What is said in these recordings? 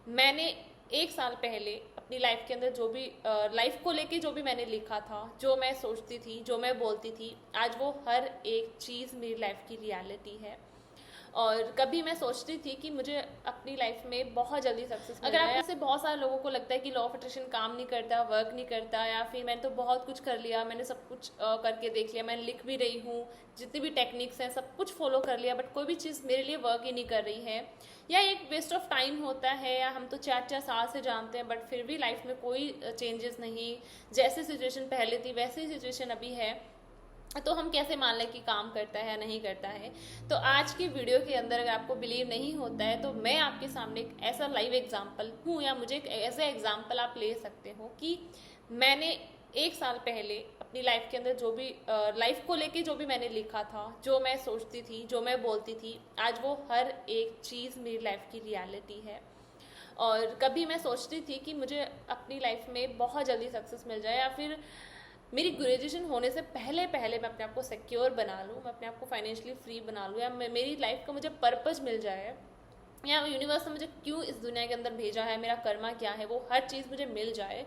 मैंने एक साल पहले अपनी लाइफ के अंदर जो भी लाइफ को लेके जो भी मैंने लिखा था, जो मैं सोचती थी, जो मैं बोलती थी, आज वो हर एक चीज़ मेरी लाइफ की रियलिटी है। और कभी मैं सोचती थी कि मुझे अपनी लाइफ में बहुत जल्दी सक्सेस अगर आप जैसे बहुत सारे लोगों को लगता है कि लॉ ऑफ अट्रैक्शन काम नहीं करता, वर्क नहीं करता, या फिर मैंने तो बहुत कुछ कर लिया, मैंने सब कुछ करके देख लिया, मैं लिख भी रही हूँ, जितनी भी टेक्निक्स हैं सब कुछ फॉलो कर लिया, बट कोई भी चीज़ मेरे लिए वर्क ही नहीं कर रही है, या एक वेस्ट ऑफ टाइम होता है, या हम तो 4-4 साल से जानते हैं बट फिर भी लाइफ में कोई चेंजेस नहीं, जैसे सिचुएशन पहले थी वैसे ही सिचुएशन अभी है, तो हम कैसे मान लें कि काम करता है या नहीं करता है। तो आज की वीडियो के अंदर अगर आपको बिलीव नहीं होता है तो मैं आपके सामने एक ऐसा लाइव एग्जांपल हूँ, या मुझे एक ऐसा एग्जांपल आप ले सकते हो कि मैंने एक साल पहले अपनी लाइफ के अंदर जो भी लाइफ को लेके जो भी मैंने लिखा था, जो मैं सोचती थी, जो मैं बोलती थी, आज वो हर एक चीज़ मेरी लाइफ की रियलिटी है। और कभी मैं सोचती थी कि मुझे अपनी लाइफ में बहुत जल्दी सक्सेस मिल जाए, या फिर मेरी ग्रेजुएशन होने से पहले पहले मैं अपने आप को सिक्योर बना लूँ, मैं अपने आप को फाइनेंशियली फ्री बना लूँ, या मेरी लाइफ का मुझे पर्पस मिल जाए, या यूनिवर्स ने मुझे क्यों इस दुनिया के अंदर भेजा है, मेरा कर्मा क्या है, वो हर चीज़ मुझे मिल जाए।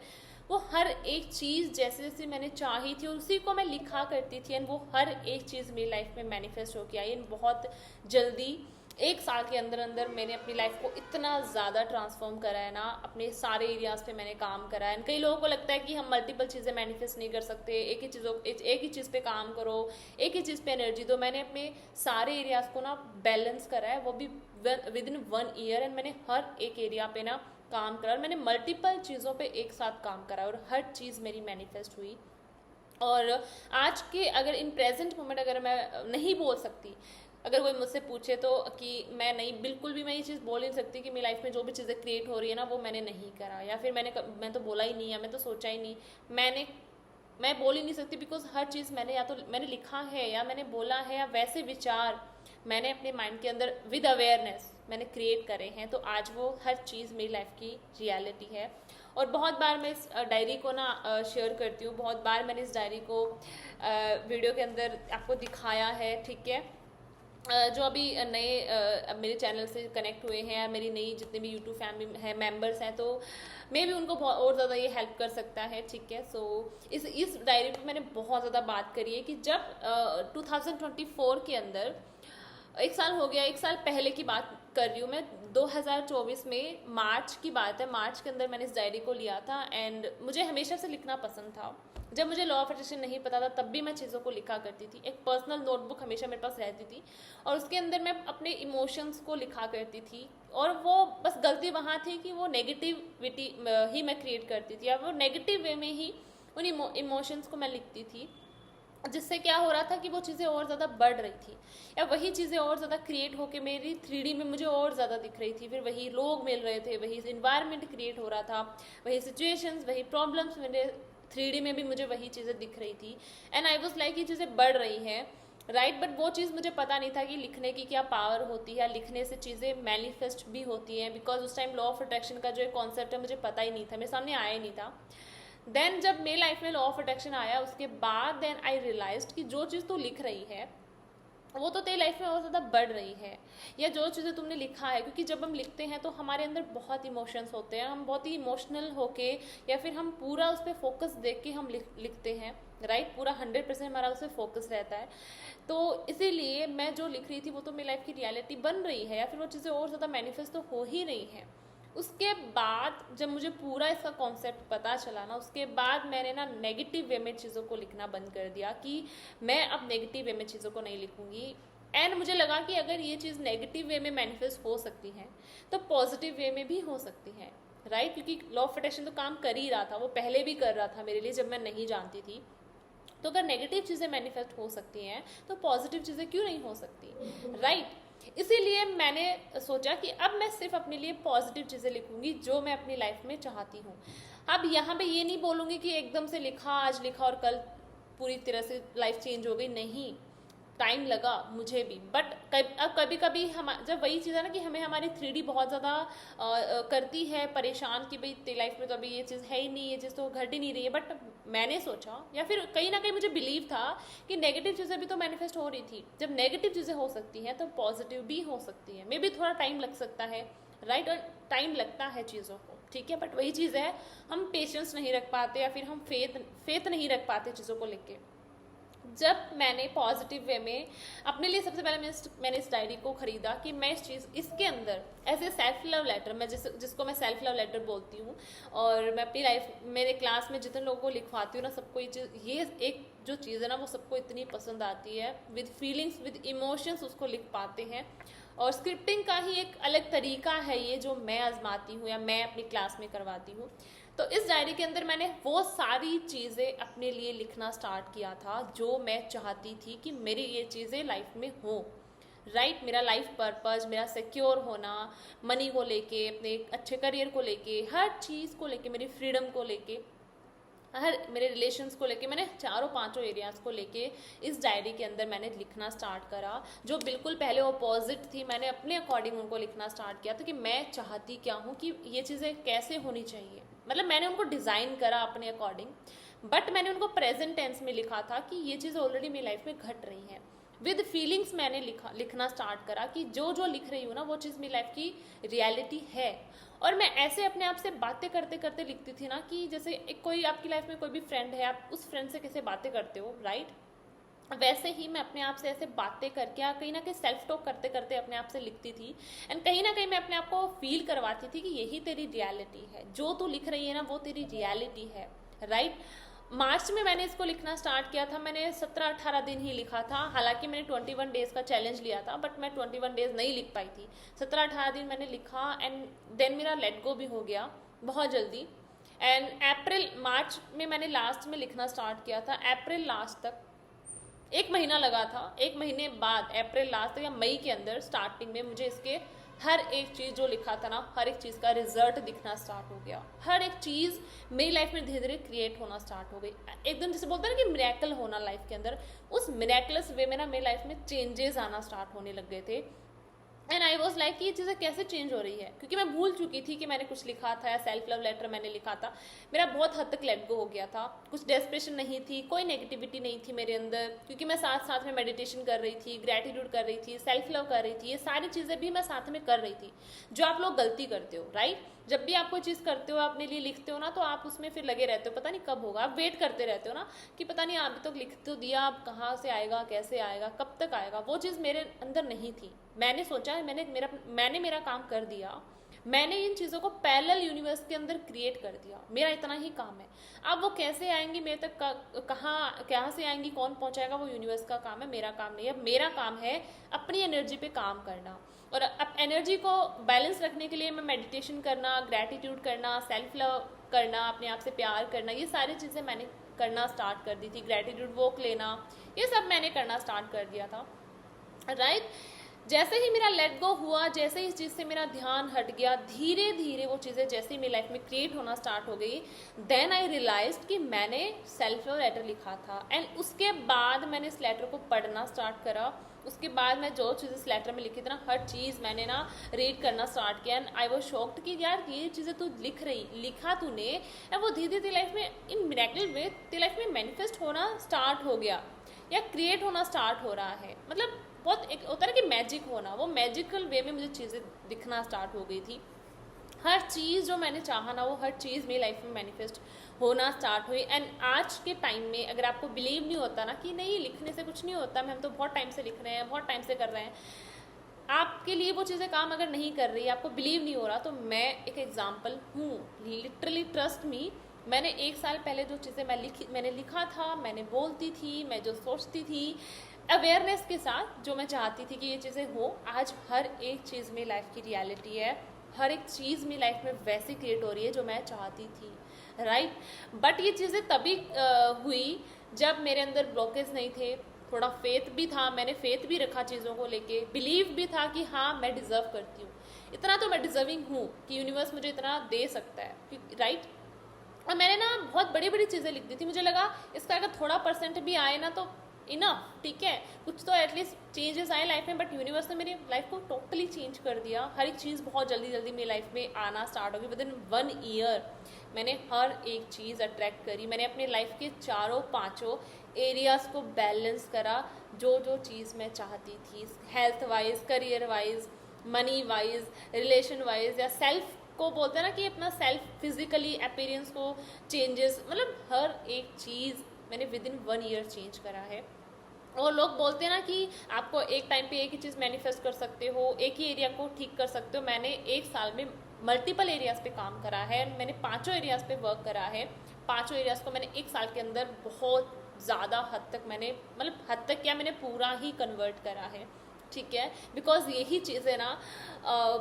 वो हर एक चीज़ जैसे जैसे मैंने चाही थी और उसी को मैं लिखा करती थी, एंड वो हर एक चीज़ मेरी लाइफ में मैनिफेस्ट होके आई, एंड बहुत जल्दी एक साल के अंदर अंदर मैंने अपनी लाइफ को इतना ज़्यादा ट्रांसफॉर्म करा है ना, अपने सारे एरियाज़ पे मैंने काम करा है। कई लोगों को लगता है कि हम मल्टीपल चीज़ें मैनिफेस्ट नहीं कर सकते, एक ही चीज़ पे काम करो, एक ही चीज़ पे एनर्जी दो। मैंने अपने सारे एरियाज़ को ना बैलेंस करा है, वो भी विद इन 1 ईयर, एंड मैंने हर एक एरिया पे ना काम करा, और मैंने मल्टीपल चीज़ों पे एक साथ काम करा, और हर चीज़ मेरी मैनिफेस्ट हुई। और आज के अगर इन प्रेजेंट मोमेंट अगर मैं नहीं बोल सकती, अगर कोई मुझसे पूछे तो कि मैं नहीं, बिल्कुल भी मैं ये चीज़ बोल नहीं सकती कि मेरी लाइफ में जो भी चीज़ें क्रिएट हो रही है ना वो मैंने नहीं करा, या फिर मैं तो बोला ही नहीं, या मैं तो सोचा ही नहीं, मैं बोल ही नहीं सकती, बिकॉज हर चीज़ मैंने या तो मैंने लिखा है, या मैंने बोला है, या वैसे विचार मैंने अपने माइंड के अंदर विद अवेयरनेस मैंने क्रिएट करे हैं, तो आज वो हर चीज़ मेरी लाइफ की रियलिटी है। और बहुत बार मैं इस डायरी को ना शेयर करती हूँ, बहुत बार मैंने इस डायरी को वीडियो के अंदर आपको दिखाया है, ठीक है। जो अभी नए मेरे चैनल से कनेक्ट हुए हैं, या मेरी नई जितने भी यूट्यूब फैमिली है मेंबर्स हैं, तो मे भी उनको बहुत और ज़्यादा ये हेल्प कर सकता है, ठीक है। सो इस डायरी पे मैंने बहुत ज़्यादा बात करी है कि जब 2024 के अंदर एक साल हो गया, एक साल पहले की बात कर रही हूँ मैं, 2024 में मार्च की बात है, मार्च के अंदर मैंने इस डायरी को लिया था, एंड मुझे हमेशा से लिखना पसंद था। जब मुझे लॉ ऑफ अट्रैक्शन नहीं पता था तब भी मैं चीज़ों को लिखा करती थी, एक पर्सनल नोटबुक हमेशा मेरे पास रहती थी, और उसके अंदर मैं अपने इमोशंस को लिखा करती थी। और वो बस गलती वहाँ थी कि वो नेगेटिविटी ही मैं क्रिएट करती थी, या वो नेगेटिव वे में ही उन इमोशंस को मैं लिखती थी, जिससे क्या हो रहा था कि वो चीज़ें और ज़्यादा बढ़ रही थी, या वही चीज़ें और ज़्यादा क्रिएट होके मेरी 3D में मुझे और ज़्यादा दिख रही थी, फिर वही लोग मिल रहे थे, वही इन्वायरमेंट क्रिएट हो रहा था, वही सिचुएशंस, वही प्रॉब्लम्स, मेरे 3D में भी मुझे वही चीज़ें दिख रही थी, एंड आई वॉज लाइक ये चीज़ें बढ़ रही हैं, राइट। बट वो चीज़ मुझे पता नहीं था कि लिखने की क्या पावर होती है, लिखने से चीज़ें मैनिफेस्ट भी होती हैं, बिकॉज उस टाइम लॉ ऑफ अट्रैक्शन का जो एक कॉन्सेप्ट है मुझे पता ही नहीं था, मेरे सामने आया ही नहीं था। देन जब मेरी लाइफ में लॉ ऑफ अट्रैक्शन आया, उसके बाद देन आई रियलाइज्ड कि जो चीज़ तू लिख रही है वो तो तेरी लाइफ में और ज़्यादा बढ़ रही है, या जो चीज़ें तुमने लिखा है, क्योंकि जब हम लिखते हैं तो हमारे अंदर बहुत इमोशंस होते हैं, हम बहुत ही इमोशनल होके, या फिर हम पूरा उस पर फोकस देख के हम लिखते हैं, राइट। पूरा 100% हमारा उस पर फोकस रहता है, तो इसीलिए मैं जो लिख रही थी वो तो मेरी लाइफ की रियलिटी बन रही है, या फिर वो चीज़ें और ज़्यादा मैनिफेस्ट तो हो ही रही हैं। उसके बाद जब मुझे पूरा इसका कॉन्सेप्ट पता चला ना, उसके बाद मैंने ना नेगेटिव वे में चीज़ों को लिखना बंद कर दिया कि मैं अब नेगेटिव वे में चीज़ों को नहीं लिखूंगी। एंड मुझे लगा कि अगर ये चीज़ नेगेटिव वे में मैनिफेस्ट हो सकती है तो पॉजिटिव वे में भी हो सकती है, राइट। क्योंकि लॉ ऑफ अट्रैक्शन तो काम कर ही रहा था, वो पहले भी कर रहा था मेरे लिए जब मैं नहीं जानती थी। तो अगर नेगेटिव चीज़ें मैनिफेस्ट हो सकती हैं तो पॉजिटिव चीज़ें क्यों नहीं हो सकती, राइट। इसीलिए मैंने सोचा कि अब मैं सिर्फ अपने लिए पॉजिटिव चीज़ें लिखूंगी जो मैं अपनी लाइफ में चाहती हूँ। अब यहाँ पे ये नहीं बोलूँगी कि एकदम से लिखा, आज लिखा और कल पूरी तरह से लाइफ चेंज हो गई, नहीं, टाइम लगा मुझे भी। बट अब कभी कभी हम जब वही चीज़ है ना कि हमें हमारी 3D बहुत ज़्यादा करती है परेशान कि भाई तेरी लाइफ में तो अभी ये चीज़ है ही नहीं, ये चीज़ तो घट ही नहीं रही है। बट मैंने सोचा, या फिर कहीं ना कहीं मुझे बिलीव था कि नेगेटिव चीज़ें भी तो मैनिफेस्ट हो रही थी, जब नेगेटिव चीज़ें हो सकती हैं तो पॉजिटिव भी हो सकती है, मे बी थोड़ा टाइम लग सकता है, राइट। और टाइम लगता है चीज़ों को, ठीक है, बट वही चीज़ है, हम पेशेंस नहीं रख पाते या फिर हम फेथ नहीं रख पाते चीज़ों को लेके। जब मैंने पॉजिटिव वे में अपने लिए सबसे पहले मैंने इस डायरी को खरीदा कि मैं इस चीज़ इसके अंदर as a self love letter, मैं जिसको मैं सेल्फ लव लेटर बोलती हूँ, और मैं अपनी लाइफ मेरे क्लास में जितने लोगों को लिखवाती हूँ ना, सबको ये एक जो चीज़ है ना वो सबको इतनी पसंद आती है, विद फीलिंग्स विद इमोशंस उसको लिख पाते हैं। और स्क्रिप्टिंग का ही एक अलग तरीका है ये, जो मैं आजमाती हूँ या मैं अपनी क्लास में करवाती हूँ। तो इस डायरी के अंदर मैंने वो सारी चीज़ें अपने लिए लिखना स्टार्ट किया था जो मैं चाहती थी कि मेरी ये चीज़ें लाइफ में हो, राइट। मेरा लाइफ पर्पस, मेरा सिक्योर होना, मनी को लेके, अपने अच्छे करियर को लेके, हर चीज़ को लेके, मेरी फ्रीडम को लेके, हर मेरे रिलेशंस को लेके, मैंने चारों पांचों एरियाज को लेके इस डायरी के अंदर मैंने लिखना स्टार्ट करा। जो बिल्कुल पहले अपोजिट थी, मैंने अपने अकॉर्डिंग उनको लिखना स्टार्ट किया था कि मैं चाहती क्या हूँ, कि ये चीज़ें कैसे होनी चाहिए। मतलब मैंने उनको डिज़ाइन करा अपने अकॉर्डिंग, बट मैंने उनको प्रेजेंट टेंस में लिखा था कि ये चीज़ें ऑलरेडी मेरी लाइफ में घट रही हैं। विद फीलिंग्स मैंने लिखना स्टार्ट करा कि जो जो लिख रही हूँ ना वो चीज़ मेरी लाइफ की रियलिटी है। और मैं ऐसे अपने आप से बातें करते करते लिखती थी ना, कि जैसे एक कोई आपकी लाइफ में कोई भी फ्रेंड है, आप उस फ्रेंड से कैसे बातें करते हो, राइट, वैसे ही मैं अपने आप से ऐसे बातें करके कहीं ना कहीं सेल्फ टॉक करते करते अपने आप से लिखती थी। एंड कहीं ना कहीं मैं अपने आप को फील करवाती थी कि यही तेरी रियलिटी है, जो तू लिख रही है ना वो तेरी रियलिटी है, राइट। मार्च में मैंने इसको लिखना स्टार्ट किया था। मैंने 17-18 दिन ही लिखा था, हालांकि मैंने 21 डेज का चैलेंज लिया था, बट मैं 21 डेज नहीं लिख पाई थी। 17-18 दिन मैंने लिखा, एंड देन मेरा लेट गो भी हो गया बहुत जल्दी। एंड मार्च में मैंने लास्ट में लिखना स्टार्ट किया था। अप्रैल लास्ट तक 1 महीना लगा था। 1 महीने बाद अप्रैल लास्ट या मई के अंदर स्टार्टिंग में मुझे इसके हर एक चीज़ जो लिखा था ना, हर एक चीज़ का रिजल्ट दिखना स्टार्ट हो गया। हर एक चीज़ मेरी लाइफ में धीरे धीरे क्रिएट होना स्टार्ट हो गई। एकदम जैसे बोलते हैं ना कि मिरेकल होना लाइफ के अंदर, उस मिरेकलस वे में ना मेरी लाइफ में चेंजेस आना स्टार्ट होने लग गए थे। एंड आई वॉज लाइक कि ये चीज़ें कैसे चेंज हो रही है, क्योंकि मैं भूल चुकी थी कि मैंने कुछ लिखा था या सेल्फ लव लेटर मैंने लिखा था। मेरा बहुत हद तक लेट गो हो गया था, कुछ डेस्परेशन नहीं थी, कोई नेगेटिविटी नहीं थी मेरे अंदर, क्योंकि मैं साथ साथ में मेडिटेशन कर रही थी, ग्रेटिट्यूड कर रही थी, सेल्फ लव कर रही थी, ये सारी चीज़ें भी मैं साथ में कर रही थी। जो आप लोग गलती करते हो, राइट, जब भी आप कोई चीज़ करते हो, अपने लिए लिखते हो ना, तो आप उसमें फिर लगे रहते हो, पता नहीं कब होगा, आप वेट करते रहते हो ना कि पता नहीं अभी तक लिख तो दिया, अब कहाँ से आएगा, कैसे आएगा, कब तक आएगा। वो चीज़ मेरे अंदर नहीं थी। मैंने सोचा मैंने मेरा काम कर दिया, मैंने इन चीज़ों को पैरेलल यूनिवर्स के अंदर क्रिएट कर दिया, मेरा इतना ही काम है। अब वो कैसे आएंगी मेरे तक, कहाँ से आएंगी, कौन पहुंचाएगा, वो यूनिवर्स का काम है, मेरा काम नहीं है। अब मेरा काम है अपनी एनर्जी पे काम करना, और अब एनर्जी को बैलेंस रखने के लिए मैं मेडिटेशन करना, ग्रैटिट्यूड करना, सेल्फ लव करना, अपने आप से प्यार करना, ये सारी चीज़ें मैंने करना स्टार्ट कर दी थी। ग्रैटिट्यूड वॉक लेना, ये सब मैंने करना स्टार्ट कर दिया था, राइट। जैसे ही मेरा लेट गो हुआ, जैसे ही इस चीज़ से मेरा ध्यान हट गया, धीरे धीरे वो चीज़ें जैसे ही मेरी लाइफ में क्रिएट होना स्टार्ट हो गई, देन आई रियलाइज कि मैंने सेल्फ लव लेटर लिखा था। एंड उसके बाद मैंने इस लेटर को पढ़ना स्टार्ट करा। उसके बाद मैं जो चीज़ें इस लेटर में लिखी थी ना, हर चीज़ मैंने ना रीड करना स्टार्ट किया। एंड आई वॉज शॉक्ड कि यार ये चीज़ें तू लिखा तूने, एंड वो धीरे धीरे लाइफ में इन मिरेकल वे तेरी लाइफ में मैनिफेस्ट होना स्टार्ट हो गया, या क्रिएट होना स्टार्ट हो रहा है। मतलब बहुत एक होता है कि मैजिक होना, वो मैजिकल वे में मुझे चीज़ें दिखना स्टार्ट हो गई थी। हर चीज़ जो मैंने चाहा ना, वो हर चीज़ मेरी लाइफ में मैनिफेस्ट होना स्टार्ट हुई। एंड आज के टाइम में अगर आपको बिलीव नहीं होता ना कि नहीं लिखने से कुछ नहीं होता, हम तो बहुत टाइम से लिख रहे हैं, बहुत टाइम से कर रहे हैं, आपके लिए वो चीज़ें काम अगर नहीं कर रही, आपको बिलीव नहीं हो रहा, तो मैं एक एग्जाम्पल हूँ, लिटरली ट्रस्ट मी। मैंने 1 साल पहले जो चीज़ें मैंने लिखा था, मैंने बोलती थी, मैं जो सोचती थी, अवेयरनेस के साथ जो मैं चाहती थी कि ये चीज़ें हो, आज हर एक चीज़ में लाइफ की रियलिटी है। हर एक चीज़ में लाइफ में वैसे क्रिएट हो रही है जो मैं चाहती थी, राइट। बट ये चीज़ें तभी हुई जब मेरे अंदर ब्लॉकेज नहीं थे, थोड़ा फेथ भी था, मैंने फेथ भी रखा चीज़ों को लेके, बिलीव भी था कि हाँ मैं डिज़र्व करती हूँ, इतना तो मैं डिज़र्विंग हूँ कि यूनिवर्स मुझे इतना दे सकता है, राइट। और मैंने ना बहुत बड़ी बड़ी चीज़ें लिख दी थी, मुझे लगा इसका अगर थोड़ा % भी आए ना तो इनफ, ठीक है, कुछ तो एटलीस्ट चेंजेस आए लाइफ में। बट यूनिवर्स ने मेरी लाइफ को टोटली चेंज कर दिया। हर एक चीज़ बहुत जल्दी जल्दी मेरी लाइफ में आना स्टार्ट हो गई। विद इन 1 ईयर मैंने हर एक चीज़ अट्रैक्ट करी। मैंने अपने लाइफ के चारों पांचों एरियाज़ को बैलेंस करा, जो जो चीज़ मैं चाहती थी, health wise, career wise, money wise, relation wise, या सेल्फ को बोलते हैं ना कि अपना सेल्फ फिजिकली अपीयरेंस को चेंजेस, मतलब हर एक चीज़ मैंने विद इन 1 ईयर चेंज करा है। और लोग बोलते हैं ना कि आपको एक टाइम पे एक ही चीज़ मैनिफेस्ट कर सकते हो, एक ही एरिया को ठीक कर सकते हो। मैंने एक साल में मल्टीपल एरियाज़ पे काम करा है, मैंने 5 एरियाज़ पे वर्क करा है। 5 एरियाज़ को मैंने एक साल के अंदर बहुत ज़्यादा हद तक मैंने, मतलब हद तक क्या, मैंने पूरा ही कन्वर्ट करा है, ठीक है। बिकॉज यही चीज़ें ना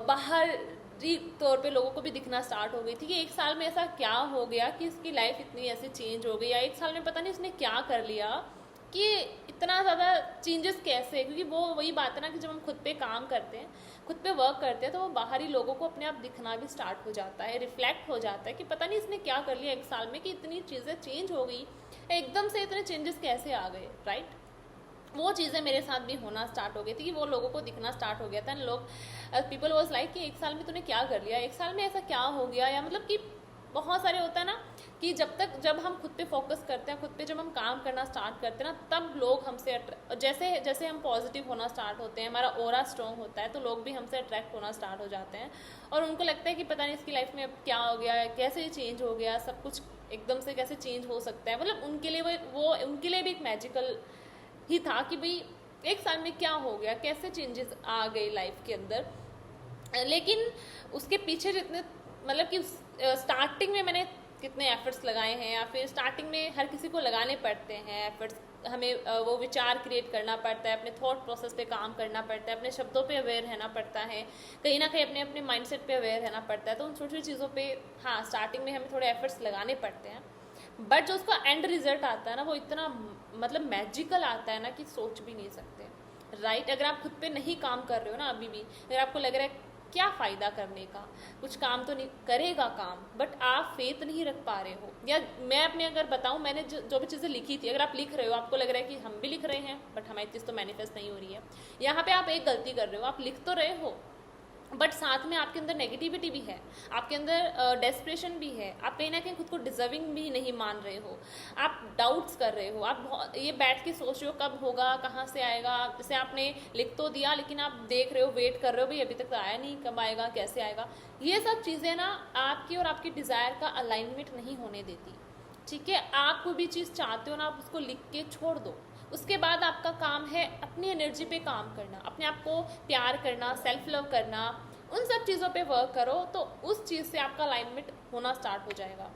बाहर तौर पे लोगों को भी दिखना स्टार्ट हो गई थी कि एक साल में ऐसा क्या हो गया कि इसकी लाइफ इतनी ऐसे चेंज हो गई, या एक साल में पता नहीं इसने क्या कर लिया कि इतना ज़्यादा चेंजेस कैसे। क्योंकि वो वही बात है ना कि जब हम खुद पे काम करते हैं, खुद पे वर्क करते हैं, तो वो बाहरी लोगों को अपने आप दिखना भी स्टार्ट हो जाता है, रिफ्लेक्ट हो जाता है कि पता नहीं इसने क्या कर लिया एक साल में कि इतनी चीज़ें चेंज हो गई, एकदम से इतने चेंजेस कैसे आ गए, राइट। वो चीज़ें मेरे साथ भी होना स्टार्ट हो गई थी कि वो लोगों को दिखना स्टार्ट हो गया था। लोग, पीपल वॉज लाइक कि एक साल में तूने क्या कर लिया, एक साल में ऐसा क्या हो गया। या मतलब कि बहुत सारे होता है ना कि जब हम खुद पे फोकस करते हैं, खुद पे जब हम काम करना स्टार्ट करते हैं ना, तब लोग हमसे जैसे जैसे हम पॉजिटिव होना स्टार्ट होते हैं, हमारा ऑरा स्ट्रॉन्ग होता है, तो लोग भी हमसे अट्रैक्ट होना स्टार्ट हो जाते हैं। और उनको लगता है कि पता नहीं इसकी लाइफ में अब क्या हो गया, कैसे ये चेंज हो गया, सब कुछ एकदम से कैसे चेंज हो सकता है। मतलब उनके लिए वो उनके लिए भी एक मैजिकल ही था कि भाई एक साल में क्या हो गया, कैसे चेंजेस आ गए लाइफ के अंदर। लेकिन उसके पीछे जितने, मतलब कि स्टार्टिंग में मैंने कितने एफर्ट्स लगाए हैं, या फिर स्टार्टिंग में हर किसी को लगाने पड़ते हैं एफर्ट्स। हमें वो विचार क्रिएट करना पड़ता है, अपने थॉट प्रोसेस पे काम करना पड़ता है, अपने शब्दों पे अवेयर रहना पड़ता है, कहीं ना कहीं अपने अपने माइंडसेट पे अवेयर रहना पड़ता है। तो उन छोटी छोटी चीज़ों पे हाँ स्टार्टिंग में हमें थोड़े एफर्ट्स लगाने पड़ते हैं, बट जो उसका एंड रिजल्ट आता है ना, वो इतना मतलब मैजिकल आता है ना कि सोच भी नहीं सकते, राइट। अगर आप खुद पे नहीं काम कर रहे हो ना अभी भी, अगर आपको लग रहा है क्या फ़ायदा करने का, कुछ काम तो नहीं करेगा काम, बट आप फेथ नहीं रख पा रहे हो। या मैं अपने अगर बताऊं, मैंने जो भी चीज़ें लिखी थी, अगर आप लिख रहे हो, आपको लग रहा है कि हम भी लिख रहे हैं बट हमारी चीज़ तो मैनिफेस्ट नहीं हो रही है, यहाँ पे आप एक गलती कर रहे हो। आप लिख तो रहे हो बट साथ में आपके अंदर नेगेटिविटी भी है, आपके अंदर डेस्परेशन भी है, आप कहीं ना कहीं खुद को डिजर्विंग भी नहीं मान रहे हो, आप डाउट्स कर रहे हो, आप ये बैठ के सोच रहे हो कब होगा, कहाँ से आएगा। जैसे आपने लिख तो दिया लेकिन आप देख रहे हो, वेट कर रहे हो, भाई अभी तक तो आया नहीं, कब आएगा, कैसे आएगा। ये सब चीज़ें ना आपकी और आपकी डिज़ायर का अलाइनमेंट नहीं होने देती, ठीक है। आप कोई भी चीज़ चाहते हो ना, आप उसको लिख के छोड़ दो। उसके बाद आपका काम है अपनी एनर्जी पे काम करना, अपने आप को प्यार करना, सेल्फ लव करना, उन सब चीज़ों पे वर्क करो, तो उस चीज़ से आपका अलाइनमेंट होना स्टार्ट हो जाएगा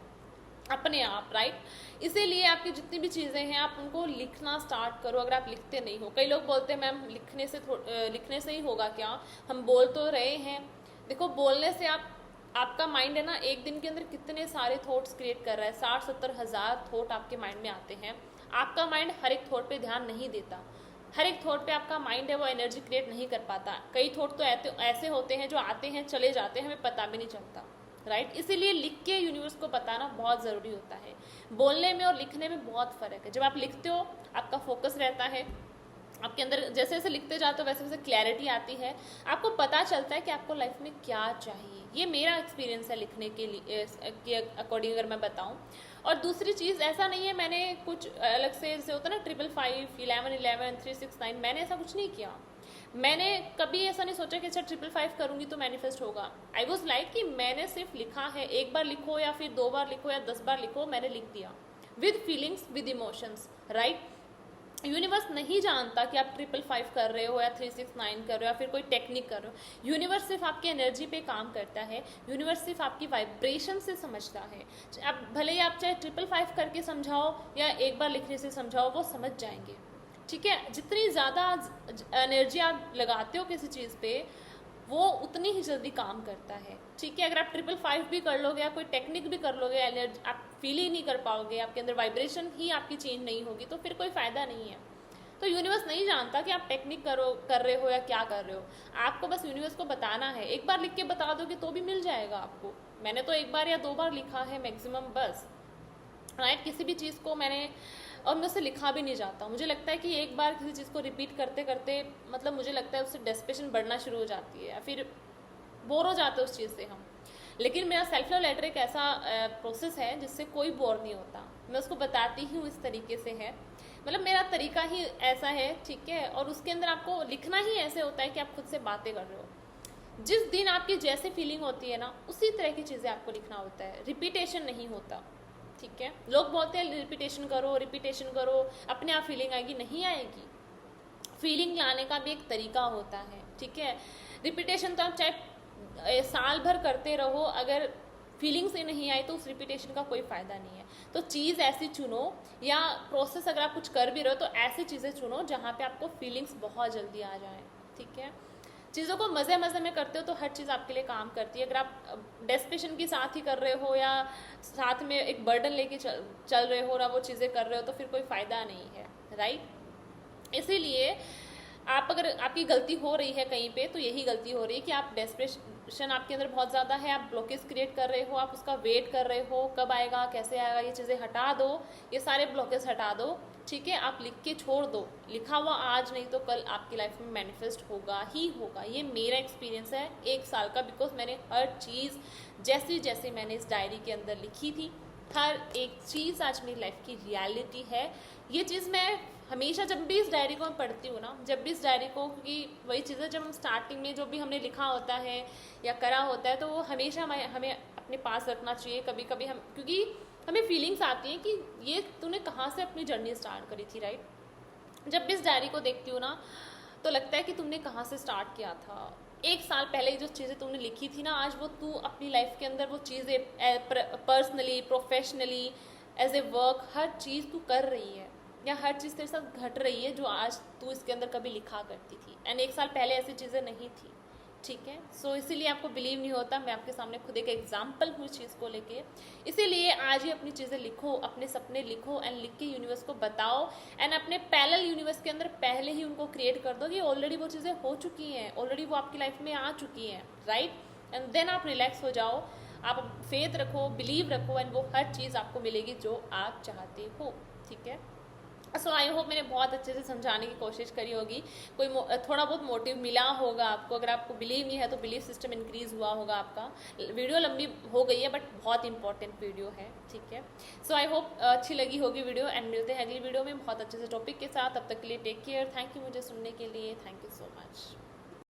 अपने आप, राइट। इसीलिए आपकी जितनी भी चीज़ें हैं आप उनको लिखना स्टार्ट करो। अगर आप लिखते नहीं हो, कई लोग बोलते हैं मैम लिखने से ही होगा क्या, हम बोल तो रहे हैं। देखो, बोलने से आपका माइंड है ना, एक दिन के अंदर कितने सारे थॉट्स क्रिएट कर रहा है, 60-70 हज़ार थॉट आपके माइंड में आते हैं। आपका माइंड हर एक थॉट पे ध्यान नहीं देता, हर एक थॉट पे आपका माइंड है वो एनर्जी क्रिएट नहीं कर पाता। कई थॉट तो ऐसे होते हैं जो आते हैं चले जाते हैं, हमें पता भी नहीं चलता, राइट। इसीलिए लिख के यूनिवर्स को बताना बहुत ज़रूरी होता है। बोलने में और लिखने में बहुत फ़र्क है। जब आप लिखते हो आपका फोकस रहता है, आपके अंदर जैसे जैसे लिखते जाते हो वैसे वैसे क्लैरिटी आती है, आपको पता चलता है कि आपको लाइफ में क्या चाहिए। ये मेरा एक्सपीरियंस है लिखने के लिए के अकॉर्डिंग अगर मैं बताऊं। और दूसरी चीज़, ऐसा नहीं है मैंने कुछ अलग से, जैसे होता है ना 555, 1111, 369, मैंने ऐसा कुछ नहीं किया। मैंने कभी ऐसा नहीं सोचा कि अच्छा 555 करूँगी तो मैनिफेस्ट होगा। आई वॉज लाइक कि मैंने सिर्फ लिखा है, एक बार लिखो या फिर 2 बार लिखो या 10 बार लिखो, मैंने लिख दिया with feelings, with emotions, right. Universe नहीं जानता कि आप 555 कर रहे हो या 369 कर रहे हो या फिर कोई टेक्निक कर रहे हो। यूनिवर्स सिर्फ आपकी एनर्जी पे काम करता है, यूनिवर्स सिर्फ आपकी वाइब्रेशन से समझता है। आप भले ही आप चाहे 555 करके समझाओ या एक बार लिखने से समझाओ, वो समझ जाएंगे, ठीक है। जितनी ज़्यादा एनर्जी आप लगाते हो किसी चीज़ पे, वो उतनी ही जल्दी काम करता है, ठीक है। अगर आप 555 भी कर लोगे या कोई टेक्निक भी कर लोगे, एनर्जी आप फील ही नहीं कर पाओगे, आपके अंदर वाइब्रेशन ही आपकी चेंज नहीं होगी, तो फिर कोई फ़ायदा नहीं है। तो यूनिवर्स नहीं जानता कि आप टेक्निक कर रहे हो या क्या कर रहे हो। आपको बस यूनिवर्स को बताना है। एक बार लिख के बता दोगे तो भी मिल जाएगा आपको। मैंने तो 1 बार या 2 बार लिखा है मैक्सिमम, बस, राइट। किसी भी चीज़ को मैंने, और मैं उससे लिखा भी नहीं जाता। मुझे लगता है कि एक बार किसी चीज़ को रिपीट करते करते, मतलब मुझे लगता है उससे डेस्परेशन बढ़ना शुरू हो जाती है या फिर बोर हो जाते हैं उस चीज़ से हम। लेकिन मेरा सेल्फ लव लेटर एक ऐसा प्रोसेस है जिससे कोई बोर नहीं होता। मैं उसको बताती हूँ इस तरीके से है, मतलब मेरा तरीका ही ऐसा है, ठीक है। और उसके अंदर आपको लिखना ही ऐसे होता है कि आप खुद से बातें कर रहे हो, जिस दिन आपकी जैसे फीलिंग होती है ना, उसी तरह की चीज़ें आपको लिखना होता है, रिपीटेशन नहीं होता। ठीक है, लोग बोलते हैं रिपीटेशन करो रिपीटेशन करो, अपने आप फीलिंग आएगी, नहीं आएगी। फीलिंग लाने का भी एक तरीका होता है। ठीक है, रिपीटेशन तो आप चाहे साल भर करते रहो, अगर फीलिंग से नहीं आई तो उस रिपीटेशन का कोई फ़ायदा नहीं है। तो चीज़ ऐसी चुनो, या प्रोसेस अगर आप कुछ कर भी रहे हो तो ऐसी चीज़ें चुनो जहाँ पे आपको फीलिंग्स बहुत जल्दी आ जाए। ठीक है, चीज़ों को मज़े मज़े में करते हो तो हर चीज़ आपके लिए काम करती है। अगर आप डेस्पिरेशन के साथ ही कर रहे हो या साथ में एक बर्डन लेके चल रहे हो और वो चीज़ें कर रहे हो तो फिर कोई फ़ायदा नहीं है, राइट। इसीलिए आप, अगर आपकी गलती हो रही है कहीं पे, तो यही गलती हो रही है कि आप डेस्परेशन आपके अंदर बहुत ज़्यादा है, आप ब्लॉकेज क्रिएट कर रहे हो, आप उसका वेट कर रहे हो कब आएगा कैसे आएगा। ये चीज़ें हटा दो, ये सारे ब्लॉकेज हटा दो। ठीक है, आप लिख के छोड़ दो, लिखा हुआ आज नहीं तो कल आपकी लाइफ में मैनिफेस्ट होगा ही होगा। ये मेरा एक्सपीरियंस है 1 साल का, बिकॉज मैंने हर चीज़ जैसी जैसे मैंने इस डायरी के अंदर लिखी थी, हर एक चीज़ आज मेरी लाइफ की रियलिटी है। ये चीज़ मैं हमेशा जब भी इस डायरी को मैं पढ़ती हूँ ना, जब भी इस डायरी को, क्योंकि वही चीज़ें जब हम स्टार्टिंग में जो भी हमने लिखा होता है या करा होता है तो वो हमेशा हमें अपने पास रखना चाहिए। कभी कभी हम, क्योंकि हमें फीलिंग्स आती हैं कि ये तूने कहाँ से अपनी जर्नी स्टार्ट करी थी, राइट। जब भी इस डायरी को देखती हूँ ना तो लगता है कि तुमने कहाँ से स्टार्ट किया था। 1 साल पहले जो चीज़ें तुमने लिखी थी ना, आज वो तू अपनी लाइफ के अंदर वो चीज़ें personally, professionally, as a work, हर चीज़ तू कर रही है, या हर चीज़ तेरे साथ घट रही है जो आज तू इसके अंदर कभी लिखा करती थी। एंड 1 साल पहले ऐसी चीज़ें नहीं थी। ठीक है, सो इसीलिए आपको बिलीव नहीं होता, मैं आपके सामने खुद एक एग्जाम्पल हूँ इस चीज़ को लेके। इसीलिए आज ही अपनी चीज़ें लिखो, अपने सपने लिखो, एंड लिख के यूनिवर्स को बताओ, एंड अपने पैरेलल यूनिवर्स के अंदर पहले ही उनको क्रिएट कर दो कि ऑलरेडी वो चीज़ें हो चुकी हैं, ऑलरेडी वो आपकी लाइफ में आ चुकी हैं, राइट। एंड देन आप रिलैक्स हो जाओ, आप फेथ रखो, बिलीव रखो, एंड वो हर चीज़ आपको मिलेगी जो आप चाहते हो। ठीक है, सो आई होप मैंने बहुत अच्छे से समझाने की कोशिश करी होगी, कोई थोड़ा बहुत मोटिव मिला होगा आपको। अगर आपको बिलीव नहीं है तो बिलीव सिस्टम इंक्रीज हुआ होगा आपका। वीडियो लंबी हो गई है बट बहुत इंपॉर्टेंट वीडियो है। ठीक है, सो आई होप अच्छी लगी होगी वीडियो, एंड मिलते हैं अगली वीडियो में बहुत अच्छे से टॉपिक के साथ। तब तक के लिए टेक केयर, थैंक यू मुझे सुनने के लिए, थैंक यू सो मच।